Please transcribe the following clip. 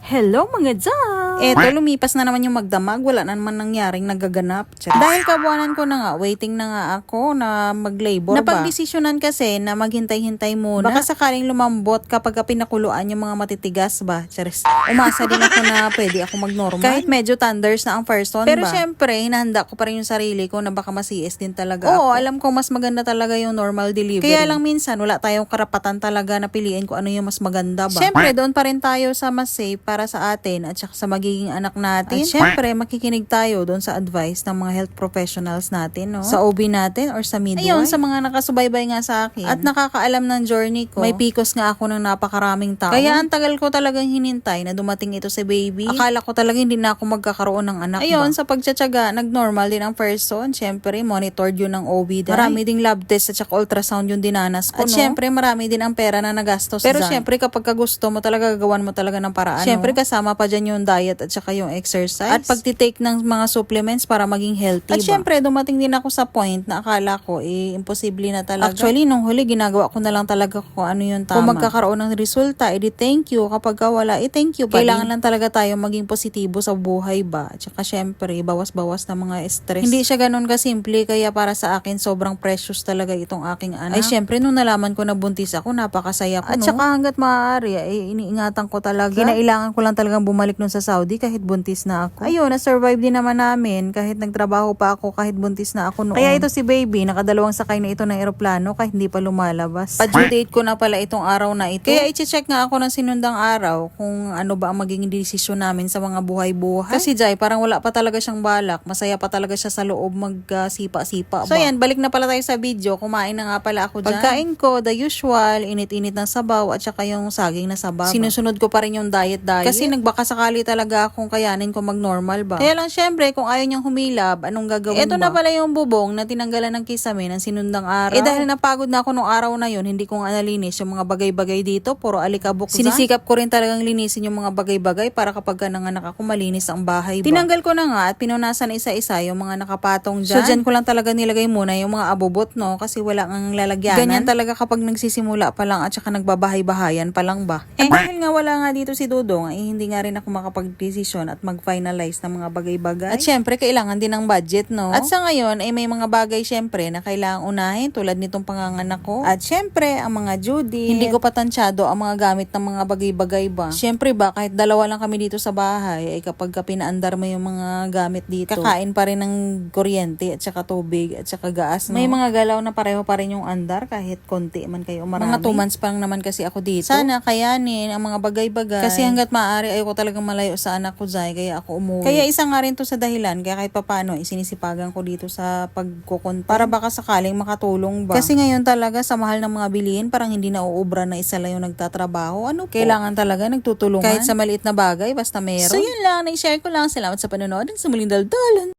Hello mga dyan! Eto, lumipas na naman yung magdamag. Wala na naman nangyaring nagaganap. Dahil kabuanan ko na nga, waiting na nga ako na mag-labor ba. Napagdesisyonan kasi na maghintay-hintay muna. Baka sakaling lumambot kapag pinakuluan yung mga matitigas ba. Charis. Umasa din ako na pwede ako mag-normal. Kahit medyo thunders na ang first one. Pero syempre, hinahanda ko pa rin yung sarili ko na baka ma-CS din talaga ako. Alam ko mas maganda talaga yung normal delivery. Kaya lang minsan, wala tayong karapatan talaga na piliin kung ano yung mas maganda ba. Syempre, doon pa rin tayo sa mas safe para sa atin at saka sa magiging anak natin. At syempre, makikinig tayo doon sa advice ng mga health professionals natin, no? Sa OB natin or sa midwife. Ayun, sa mga nakasubaybay nga sa akin at nakakaalam ng journey ko, may PCOS nga ako ng napakaraming tao. Kaya ang tagal ko talagang hinintay na dumating ito si baby. Akala ko talaga hindi na ako magkakaroon ng anak. Ayun, sa pagtsatsaga, nag-normal din ang person. Syempre, monitored yun ng OB. Marami ding lab test at saka ultrasound yung dinanas ko, at syempre, marami din ang pera na nagastos. Pero syempre, kapag gusto mo talaga, gagawan mo talaga ng paraan. Syempre, kasama pa dyan yung diet at saka yung exercise. At pagtitake ng mga supplements para maging healthy. At syempre, dumating din ako sa point na akala ko, imposible na talaga. Actually, nung huli, ginagawa ko na lang talaga kung ano yung tama. Kung magkakaroon ng resulta, edi thank you. Kapag wala, thank you pa. Kailangan lang talaga tayo maging positibo sa buhay ba. At saka syempre, bawas-bawas na mga stress. Hindi siya ganun kasimple, kaya para sa akin, sobrang precious talaga itong aking anak. Ay syempre, nung nalaman ko na buntis ako, napakasaya ko, no? At saka hanggat maaari, iniingatan ko talaga. Kinailangan ko lang talagang bumalik nun sa Saudi kahit buntis na ako. Ayun, na-survive din naman namin kahit nagtrabaho pa ako kahit buntis na ako noon. Kaya ito si baby, nakadalawang sakay na ito ng eroplano kahit hindi pa lumalabas. Pa-due date ko na pala itong araw na ito. Kaya i-check nga ako ng sinundang araw kung ano ba ang magiging desisyon namin sa mga buhay-buhay. Kasi Jai, parang wala pa talaga siyang balak. Masaya pa talaga siya sa loob magsipa-sipa ba. So yan, balik na pala tayo sa video. Kumain na nga pala ako dyan. Pagkain ko, the usual, init-init ng sabaw at saka yung saging na sabaw. Sinusunod ko pa rin yung diet. Kasi nagbakasakali talaga akong kayanin ko mag-normal ba. Kaya lang syempre, kung ayaw niyang humilab, anong gagawin ba? Ito na pala yung bubong na tinanggalan ng kisame ng sinundang araw. Dahil napagod na ako nung araw na yun, hindi ko nga nalinis yung mga bagay-bagay dito, puro alikabok. Sinisikap ko rin talagang linisin yung mga bagay-bagay para kapag nanganak ako, malinis ang bahay ba. Tinanggal ko na nga at pinunasan isa-isa yung mga nakapatong dyan. So dyan ko lang talaga nilagay muna yung mga abubot, no? Kasi wala ngang lalagyanan. Ganyan talaga kapag nagsisimula pa lang at saka nagbabahay-bahayan pa lang ba. Dahil nga wala nga dito si Dudong, hindi nga rin ako makapag-decision at mag-finalize ng mga bagay-bagay. At syempre, kailangan din ng budget, no? At sa ngayon, may mga bagay syempre na kailangang unahin tulad nitong panganganak ko. At syempre, ang mga due date. Hindi ko patansyado ang mga gamit ng mga bagay-bagay ba. Syempre ba, kahit dalawa lang kami dito sa bahay, kapag pinaandar mo yung mga gamit dito, kakain pa rin ng kuryente at saka tubig at saka gas, no? May mga galaw na pareho pa rin yung andar kahit konti man kayo marami. Mga 2 months pa lang naman kasi ako dito. Sana kayanin ang mga bagay-bagay. Kasi hanggat maaari ayoko talagang malayo sa anak ko, Zay, kaya ako umuwi. Kaya isa nga rin to sa dahilan, kaya kahit papano, sinisipagan ko dito sa pagkukontent. Para baka sakaling makatulong ba. Kasi ngayon talaga, sa mahal ng mga bilihin, parang hindi na uubra na isa lang yung nagtatrabaho. Ano po? Kailangan talaga nagtutulungan. Kahit sa maliit na bagay, basta meron. So yun lang, na-share ko lang. Salamat sa panonood. Sa muling daldalan.